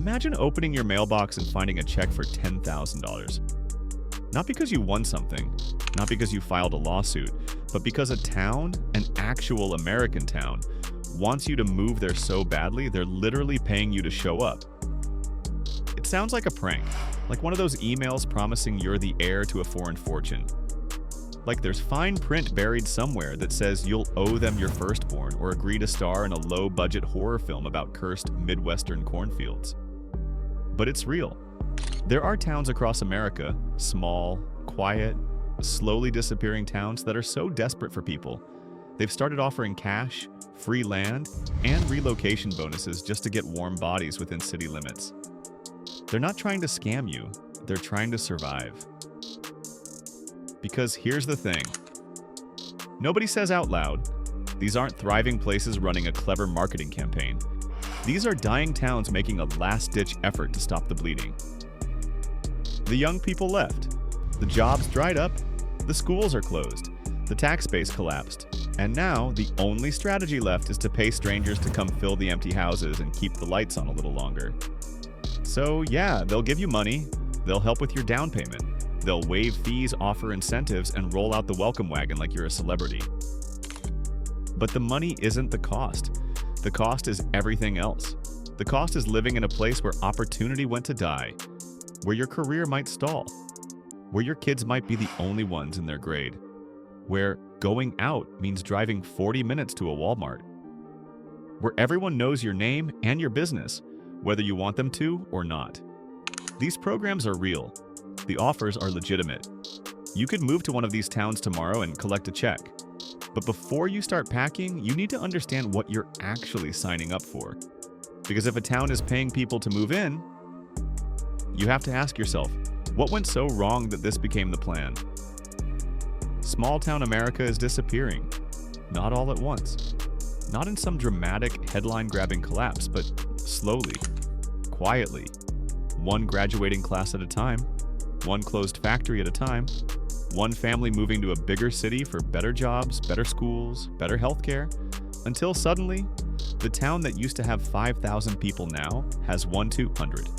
Imagine opening your mailbox and finding a check for $10,000. Not because you won something, not because you filed a lawsuit, but because a town, an actual American town, wants you to move there so badly they're literally paying you to show up. It sounds like a prank, like one of those emails promising you're the heir to a foreign fortune. Like there's fine print buried somewhere that says you'll owe them your firstborn or agree to star in a low-budget horror film about cursed Midwestern cornfields. But it's real. There are towns across America, small, quiet, slowly disappearing towns that are so desperate for people, they've started offering cash, free land, and relocation bonuses just to get warm bodies within city limits. They're not trying to scam you, they're trying to survive. Because here's the thing. Nobody says out loud, these aren't thriving places running a clever marketing campaign. These are dying towns making a last-ditch effort to stop the bleeding. The young people left. The jobs dried up. The schools are closed. The tax base collapsed. And now, the only strategy left is to pay strangers to come fill the empty houses and keep the lights on a little longer. So yeah, they'll give you money. They'll help with your down payment. They'll waive fees, offer incentives, and roll out the welcome wagon like you're a celebrity. But the money isn't the cost. The cost is everything else. The cost is living in a place where opportunity went to die, where your career might stall, where your kids might be the only ones in their grade, where going out means driving 40 minutes to a Walmart, where everyone knows your name and your business, whether you want them to or not. These programs are real. The offers are legitimate. You could move to one of these towns tomorrow and collect a check. But before you start packing, you need to understand what you're actually signing up for. Because if a town is paying people to move in, you have to ask yourself, what went so wrong that this became the plan? Small-town America is disappearing. Not all at once. Not in some dramatic, headline-grabbing collapse, but slowly, quietly. One graduating class at a time. One closed factory at a time. One family moving to a bigger city for better jobs, better schools, better healthcare, until suddenly, the town that used to have 5,000 people now has 200,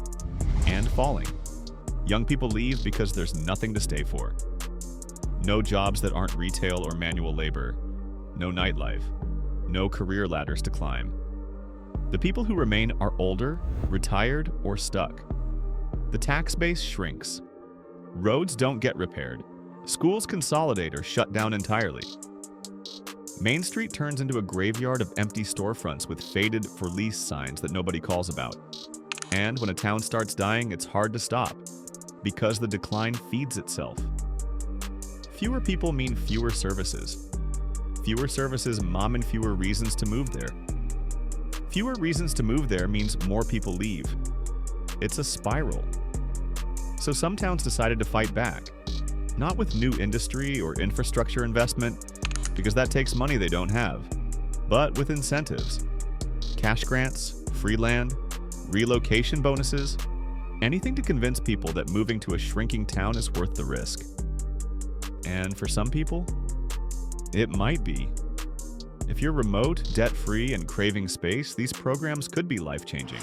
and falling. Young people leave because there's nothing to stay for. No jobs that aren't retail or manual labor. No nightlife. No career ladders to climb. The people who remain are older, retired, or stuck. The tax base shrinks. Roads don't get repaired. Schools consolidate or shut down entirely. Main Street turns into a graveyard of empty storefronts with faded for lease signs that nobody calls about. And when a town starts dying, it's hard to stop, because the decline feeds itself. Fewer people mean fewer services. Fewer services mom and fewer reasons to move there. Fewer reasons to move there means more people leave. It's a spiral. So some towns decided to fight back. Not with new industry or infrastructure investment, because that takes money they don't have, but with incentives. Cash grants, free land, relocation bonuses, anything to convince people that moving to a shrinking town is worth the risk. And for some people, it might be. If you're remote, debt-free, and craving space, these programs could be life-changing.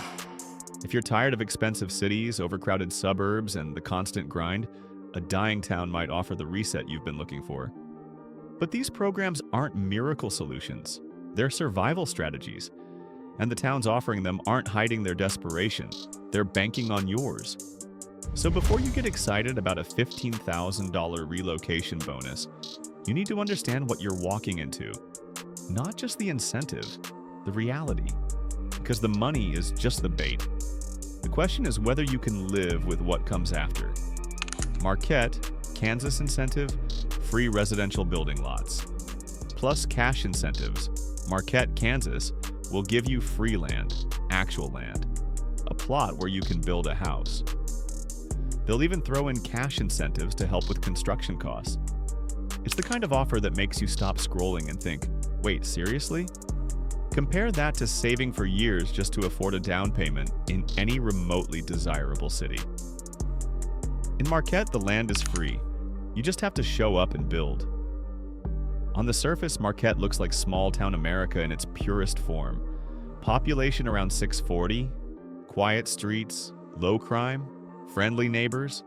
If you're tired of expensive cities, overcrowded suburbs, and the constant grind, a dying town might offer the reset you've been looking for. But these programs aren't miracle solutions. They're survival strategies. And the towns offering them aren't hiding their desperation. They're banking on yours. So before you get excited about a $15,000 relocation bonus, you need to understand what you're walking into. Not just the incentive, the reality. Because the money is just the bait. The question is whether you can live with what comes after. Marquette, Kansas incentive, free residential building lots. Plus cash incentives, Marquette, Kansas will give you free land, actual land, a plot where you can build a house. They'll even throw in cash incentives to help with construction costs. It's the kind of offer that makes you stop scrolling and think, wait, seriously? Compare that to saving for years just to afford a down payment in any remotely desirable city. In Marquette, the land is free. You just have to show up and build. On the surface, Marquette looks like small-town America in its purest form. Population around 640, Quiet streets, low crime, friendly neighbors,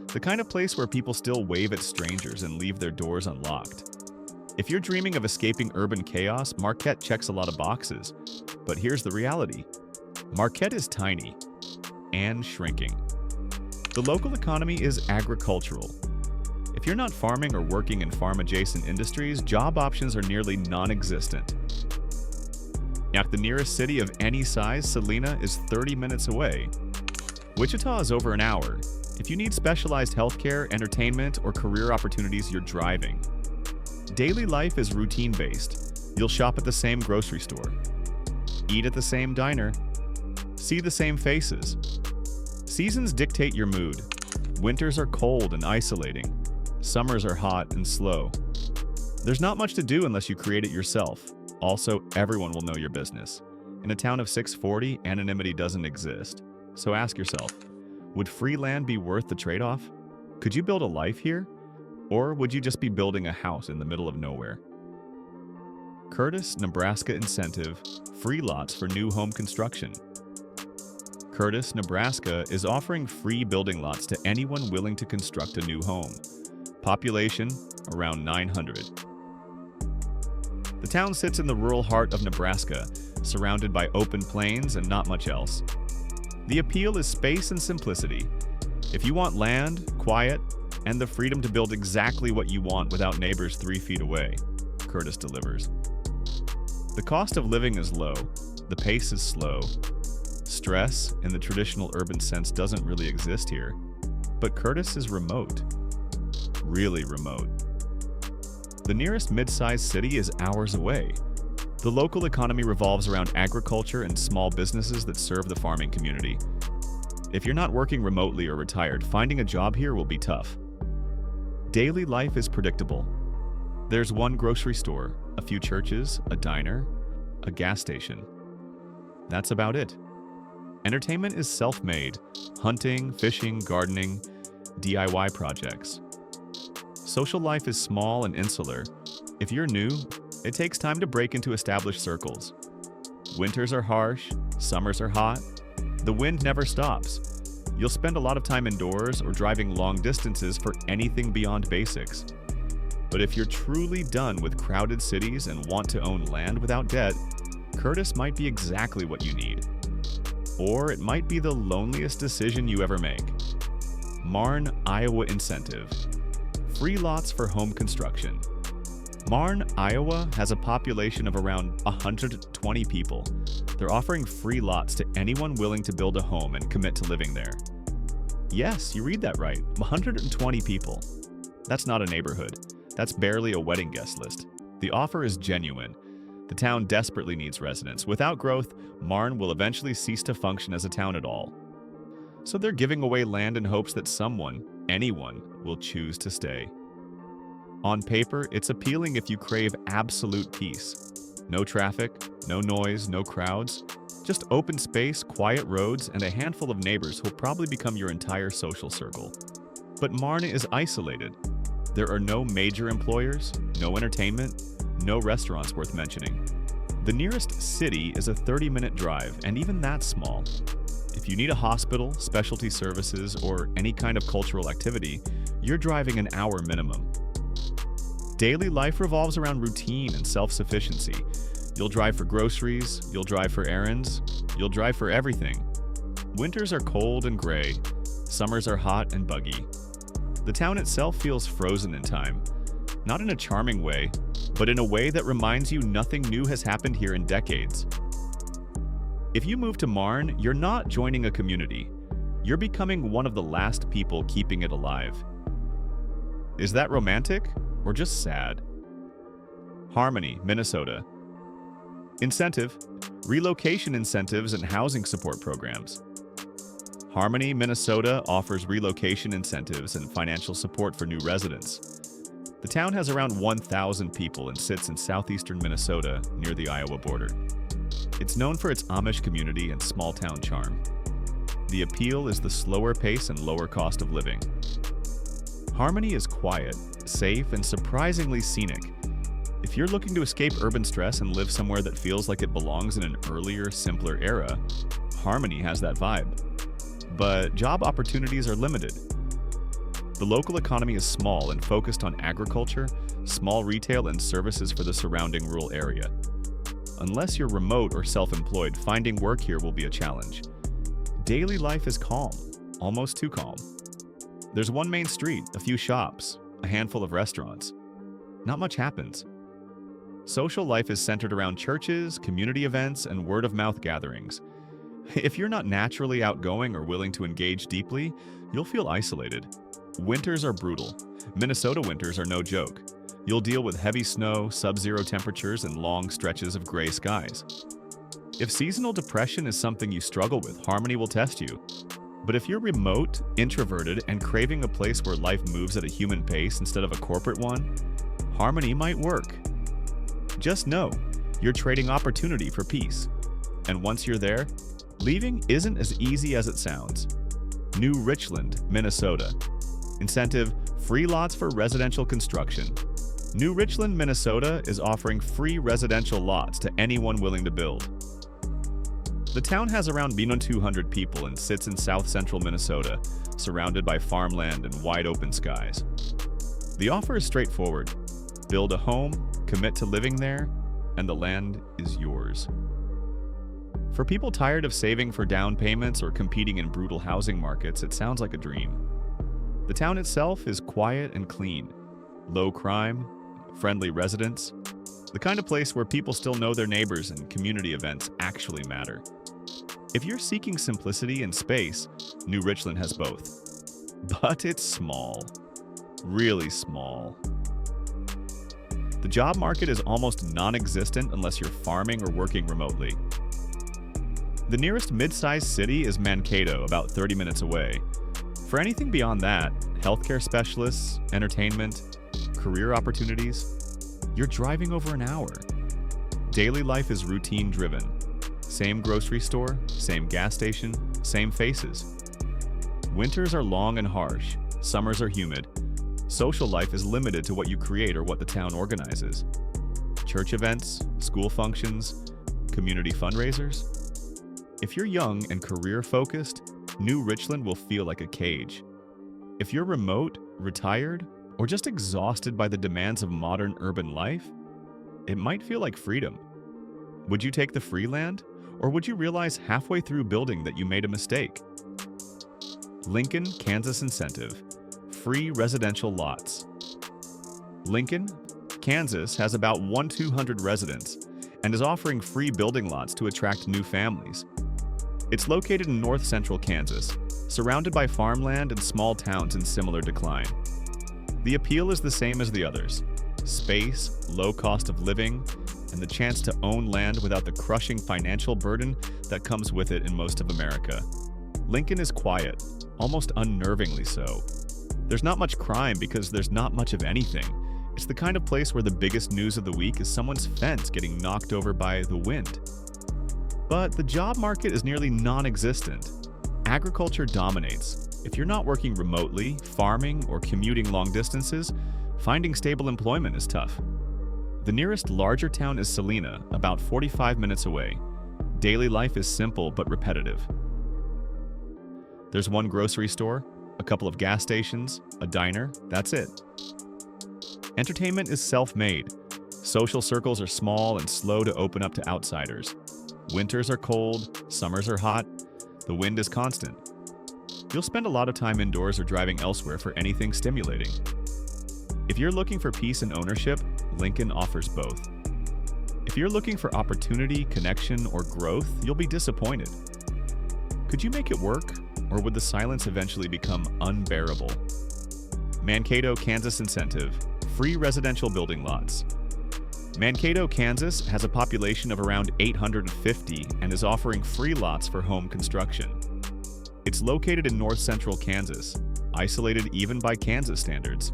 the kind of place where people still wave at strangers and leave their doors unlocked. If you're dreaming of escaping urban chaos, Marquette checks a lot of boxes. But here's the reality. Marquette is tiny and shrinking. The local economy is agricultural. If you're not farming or working in farm-adjacent industries, job options are nearly non-existent. Now, the nearest city of any size, Salina, is 30 minutes away. Wichita is over an hour. If you need specialized healthcare, entertainment, or career opportunities, you're driving. Daily life is routine-based. You'll shop at the same grocery store, eat at the same diner, see the same faces. Seasons dictate your mood. Winters are cold and isolating. Summers are hot and slow. There's not much to do unless you create it yourself. Also, everyone will know your business. In a town of 640, anonymity doesn't exist. So ask yourself, would free land be worth the trade-off? Could you build a life here? Or would you just be building a house in the middle of nowhere? Curtis, Nebraska incentive, free lots for new home construction. Curtis, Nebraska is offering free building lots to anyone willing to construct a new home. Population, around 900. The town sits in the rural heart of Nebraska, surrounded by open plains and not much else. The appeal is space and simplicity. If you want land, quiet, and the freedom to build exactly what you want without neighbors 3 feet away, Curtis delivers. The cost of living is low. The pace is slow. Stress, in the traditional urban sense, doesn't really exist here. But Curtis is remote. Really remote. The nearest mid-sized city is hours away. The local economy revolves around agriculture and small businesses that serve the farming community. If you're not working remotely or retired, finding a job here will be tough. Daily life is predictable. There's one grocery store, a few churches, a diner, a gas station. That's about it. Entertainment is self-made: hunting, fishing, gardening, DIY projects. Social life is small and insular. If you're new, it takes time to break into established circles. Winters are harsh, summers are hot. The wind never stops. You'll spend a lot of time indoors or driving long distances for anything beyond basics. But if you're truly done with crowded cities and want to own land without debt, Curtis might be exactly what you need. Or it might be the loneliest decision you ever make. Marne, Iowa incentive. Free lots for home construction. Marne, Iowa has a population of around 120 people. They're offering free lots to anyone willing to build a home and commit to living there. Yes, you read that right, 120 people. That's not a neighborhood. That's barely a wedding guest list. The offer is genuine. The town desperately needs residents. Without growth, Marne will eventually cease to function as a town at all. So they're giving away land in hopes that someone, anyone, will choose to stay. On paper, it's appealing if you crave absolute peace. No traffic, no noise, no crowds. Just open space, quiet roads, and a handful of neighbors who'll probably become your entire social circle. But Marne is isolated. There are no major employers, no entertainment, no restaurants worth mentioning. The nearest city is a 30-minute drive, and even that's small. If you need a hospital, specialty services, or any kind of cultural activity, you're driving an hour minimum. Daily life revolves around routine and self-sufficiency. You'll drive for groceries, you'll drive for errands, you'll drive for everything. Winters are cold and gray, summers are hot and buggy. The town itself feels frozen in time. Not in a charming way, but in a way that reminds you nothing new has happened here in decades. If you move to Marne, you're not joining a community. You're becoming one of the last people keeping it alive. Is that romantic or just sad? Harmony, Minnesota. Incentive: relocation incentives and housing support programs. Harmony, Minnesota offers relocation incentives and financial support for new residents. The town has around 1,000 people and sits in southeastern Minnesota near the Iowa border. It's known for its Amish community and small-town charm. The appeal is the slower pace and lower cost of living. Harmony is quiet, safe, and surprisingly scenic. If you're looking to escape urban stress and live somewhere that feels like it belongs in an earlier, simpler era, Harmony has that vibe. But job opportunities are limited. The local economy is small and focused on agriculture, small retail, and services for the surrounding rural area. Unless you're remote or self-employed, finding work here will be a challenge. Daily life is calm, almost too calm. There's one main street, a few shops, a handful of restaurants. Not much happens. Social life is centered around churches, community events, and word-of-mouth gatherings. If you're not naturally outgoing or willing to engage deeply, you'll feel isolated. Winters are brutal. Minnesota winters are no joke. You'll deal with heavy snow, sub-zero temperatures, and long stretches of gray skies. If seasonal depression is something you struggle with, Harmony will test you. But if you're remote, introverted, and craving a place where life moves at a human pace instead of a corporate one, Harmony might work. Just know, you're trading opportunity for peace. And once you're there, leaving isn't as easy as it sounds. New Richland, Minnesota. Incentive: free lots for residential construction. New Richland, Minnesota is offering free residential lots to anyone willing to build. The town has around 200 people and sits in south-central Minnesota, surrounded by farmland and wide open skies. The offer is straightforward. Build a home, commit to living there, and the land is yours. For people tired of saving for down payments or competing in brutal housing markets, it sounds like a dream. The town itself is quiet and clean. Low crime, friendly residents, the kind of place where people still know their neighbors and community events actually matter. If you're seeking simplicity and space, New Richland has both. But it's small. Really small. The job market is almost non-existent unless you're farming or working remotely. The nearest mid-sized city is Mankato, about 30 minutes away. For anything beyond that, healthcare specialists, entertainment, career opportunities, you're driving over an hour. Daily life is routine-driven. Same grocery store, same gas station, same faces. Winters are long and harsh. Summers are humid. Social life is limited to what you create or what the town organizes. Church events, school functions, community fundraisers. If you're young and career-focused, New Richland will feel like a cage. If you're remote, retired, or just exhausted by the demands of modern urban life, it might feel like freedom. Would you take the free land, or would you realize halfway through building that you made a mistake? Lincoln, Kansas incentive: free residential lots. Lincoln, Kansas has about 1,200 residents and is offering free building lots to attract new families. It's located in north-central Kansas, surrounded by farmland and small towns in similar decline. The appeal is the same as the others: space, low cost of living, and the chance to own land without the crushing financial burden that comes with it in most of America. Lincoln is quiet, almost unnervingly so. There's not much crime because there's not much of anything. It's the kind of place where the biggest news of the week is someone's fence getting knocked over by the wind. But the job market is nearly non-existent. Agriculture dominates. If you're not working remotely, farming, or commuting long distances, finding stable employment is tough. The nearest larger town is Salina, about 45 minutes away. Daily life is simple but repetitive. There's one grocery store, a couple of gas stations, a diner, that's it. Entertainment is self-made. Social circles are small and slow to open up to outsiders. Winters are cold, summers are hot, the wind is constant. You'll spend a lot of time indoors or driving elsewhere for anything stimulating. If you're looking for peace and ownership, Lincoln offers both. If you're looking for opportunity, connection, or growth, you'll be disappointed. Could you make it work, or would the silence eventually become unbearable? Mankato, Kansas incentive: free residential building lots. Mankato, Kansas has a population of around 850 and is offering free lots for home construction. It's located in north-central Kansas, isolated even by Kansas standards.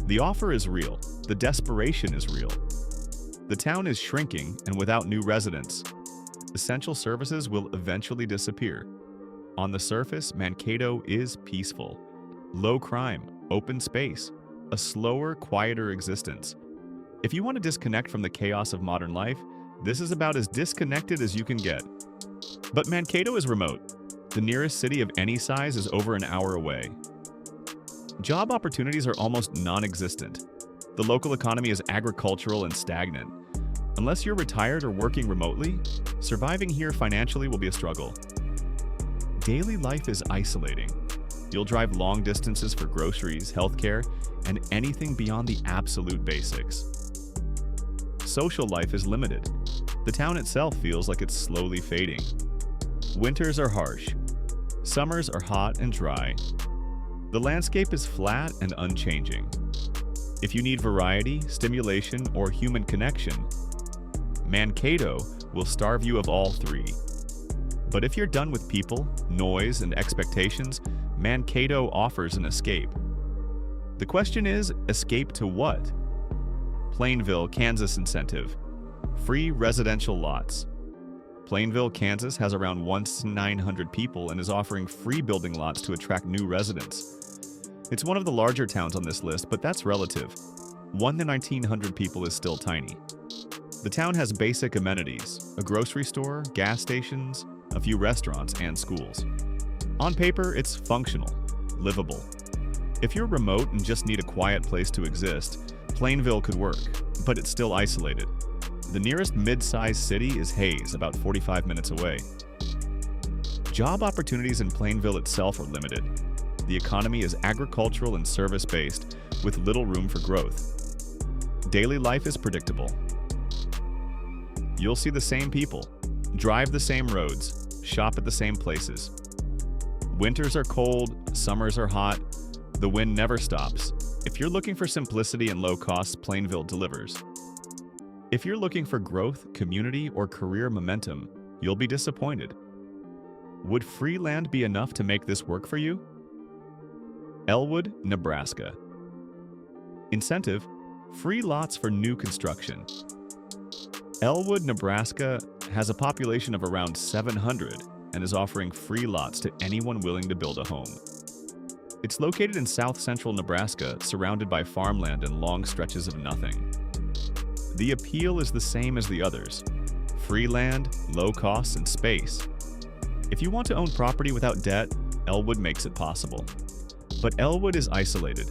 The offer is real. The desperation is real. The town is shrinking, and without new residents, essential services will eventually disappear. On the surface, Mankato is peaceful. Low crime, open space, a slower, quieter existence. If you want to disconnect from the chaos of modern life, this is about as disconnected as you can get. But Mankato is remote. The nearest city of any size is over an hour away. Job opportunities are almost non-existent. The local economy is agricultural and stagnant. Unless you're retired or working remotely, surviving here financially will be a struggle. Daily life is isolating. You'll drive long distances for groceries, healthcare, and anything beyond the absolute basics. Social life is limited. The town itself feels like it's slowly fading. Winters are harsh. Summers are hot and dry. The landscape is flat and unchanging. If you need variety, stimulation, or human connection, Mankato will starve you of all three. But if you're done with people, noise, and expectations, Mankato offers an escape. The question is, escape to what? Plainville, Kansas incentive. Free residential lots. Plainville, Kansas has around 1,900 people and is offering free building lots to attract new residents. It's one of the larger towns on this list, but that's relative. 1 to 1,900 people is still tiny. The town has basic amenities, a grocery store, gas stations, a few restaurants, and schools. On paper, it's functional, livable. If you're remote and just need a quiet place to exist, Plainville could work, but it's still isolated. The nearest mid-sized city is Hayes, about 45 minutes away. Job opportunities in Plainville itself are limited. The economy is agricultural and service-based, with little room for growth. Daily life is predictable. You'll see the same people, drive the same roads, shop at the same places. Winters are cold, summers are hot, the wind never stops. If you're looking for simplicity and low costs, Plainville delivers. If you're looking for growth, community, or career momentum, you'll be disappointed. Would free land be enough to make this work for you? Elwood, Nebraska. Incentive: free lots for new construction. Elwood, Nebraska has a population of around 700 and is offering free lots to anyone willing to build a home. It's located in south-central Nebraska, surrounded by farmland and long stretches of nothing. The appeal is the same as the others: free land, low costs, and space. If you want to own property without debt, Elwood makes it possible. But Elwood is isolated.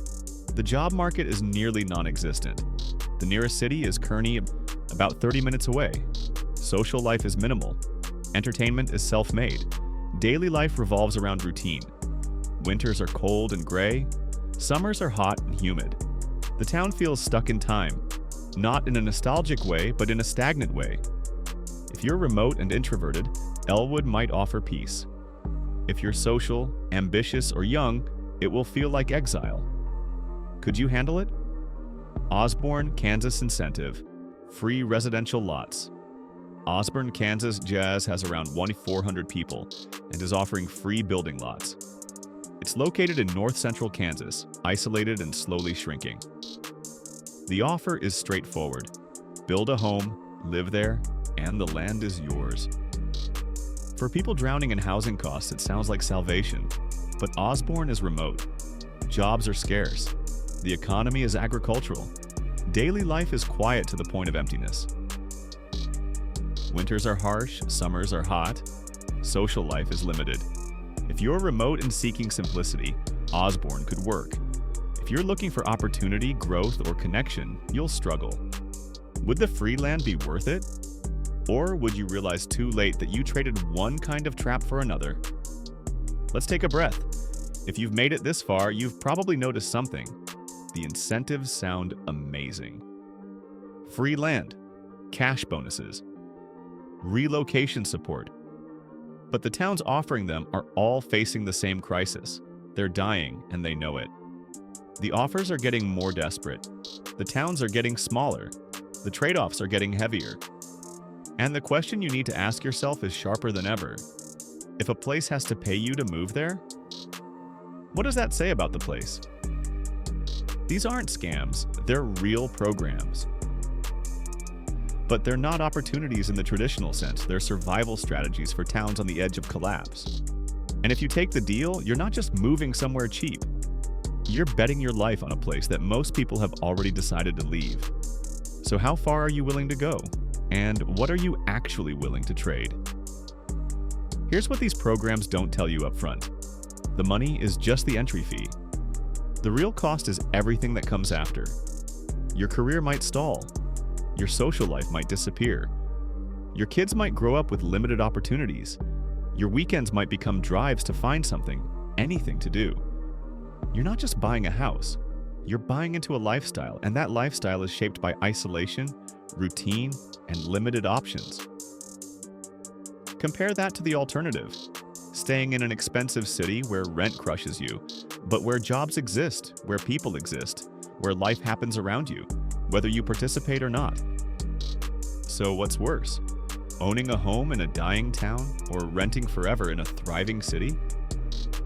The job market is nearly non-existent. The nearest city is Kearney, about 30 minutes away. Social life is minimal. Entertainment is self-made. Daily life revolves around routine. Winters are cold and gray. Summers are hot and humid. The town feels stuck in time, not in a nostalgic way, but in a stagnant way. If you're remote and introverted, Elwood might offer peace. If you're social, ambitious, or young, it will feel like exile. Could you handle it? Osborne, Kansas incentive: free residential lots. Osborne, Kansas Jazz has around 1,400 people and is offering free building lots. It's located in north-central Kansas, isolated and slowly shrinking. The offer is straightforward: build a home, live there, and the land is yours. For people drowning in housing costs, it sounds like salvation. But Osborne is remote. Jobs are scarce. The economy is agricultural. Daily life is quiet to the point of emptiness. Winters are harsh, summers are hot. Social life is limited. If you're remote and seeking simplicity, Osborne could work. If you're looking for opportunity, growth, or connection, you'll struggle. Would the free land be worth it? Or would you realize too late that you traded one kind of trap for another? Let's take a breath. If you've made it this far, you've probably noticed something. The incentives sound amazing. Free land, cash bonuses, relocation support. But the towns offering them are all facing the same crisis. They're dying, and they know it. The offers are getting more desperate. The towns are getting smaller. The trade-offs are getting heavier. And the question you need to ask yourself is sharper than ever. If a place has to pay you to move there, what does that say about the place? These aren't scams, they're real programs. But they're not opportunities in the traditional sense, they're survival strategies for towns on the edge of collapse. And if you take the deal, you're not just moving somewhere cheap. You're betting your life on a place that most people have already decided to leave. So how far are you willing to go? And what are you actually willing to trade? Here's what these programs don't tell you up front. The money is just the entry fee. The real cost is everything that comes after. Your career might stall. Your social life might disappear. Your kids might grow up with limited opportunities. Your weekends might become drives to find something, anything to do. You're not just buying a house. You're buying into a lifestyle, and that lifestyle is shaped by isolation, routine, and limited options. Compare that to the alternative. Staying in an expensive city where rent crushes you, but where jobs exist, where people exist, where life happens around you, whether you participate or not. So what's worse? Owning a home in a dying town or renting forever in a thriving city?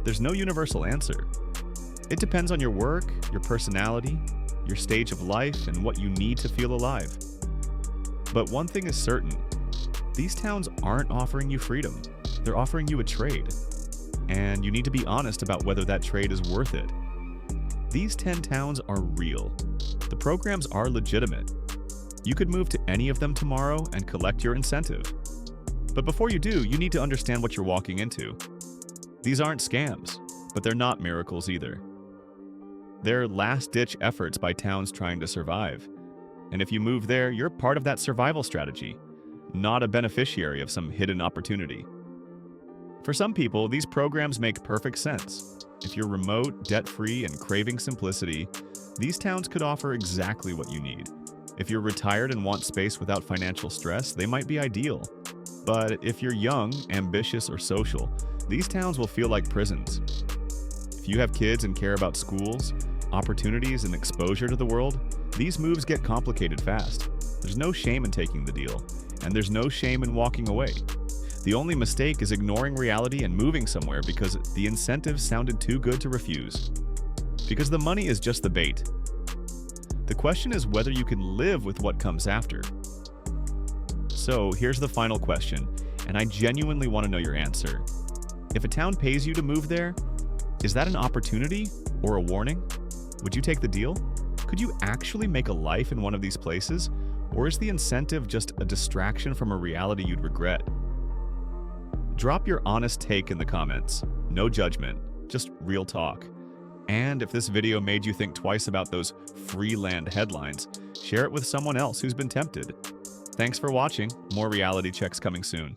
There's no universal answer. It depends on your work, your personality, your stage of life, and what you need to feel alive. But one thing is certain, these towns aren't offering you freedom. They're offering you a trade. And you need to be honest about whether that trade is worth it. These 10 towns are real. The programs are legitimate. You could move to any of them tomorrow and collect your incentive. But before you do, you need to understand what you're walking into. These aren't scams, but they're not miracles either. They're last-ditch efforts by towns trying to survive. And if you move there, you're part of that survival strategy, not a beneficiary of some hidden opportunity. For some people, these programs make perfect sense. If you're remote, debt-free, and craving simplicity, these towns could offer exactly what you need. If you're retired and want space without financial stress, they might be ideal. But if you're young, ambitious, or social, these towns will feel like prisons. If you have kids and care about schools, opportunities, and exposure to the world, these moves get complicated fast. There's no shame in taking the deal, and there's no shame in walking away. The only mistake is ignoring reality and moving somewhere because the incentives sounded too good to refuse. Because the money is just the bait. The question is whether you can live with what comes after. So here's the final question, and I genuinely want to know your answer. If a town pays you to move there, is that an opportunity or a warning? Would you take the deal? Could you actually make a life in one of these places? Or is the incentive just a distraction from a reality you'd regret? Drop your honest take in the comments. No judgment, just real talk. And if this video made you think twice about those free land headlines, share it with someone else who's been tempted. Thanks for watching. More reality checks coming soon.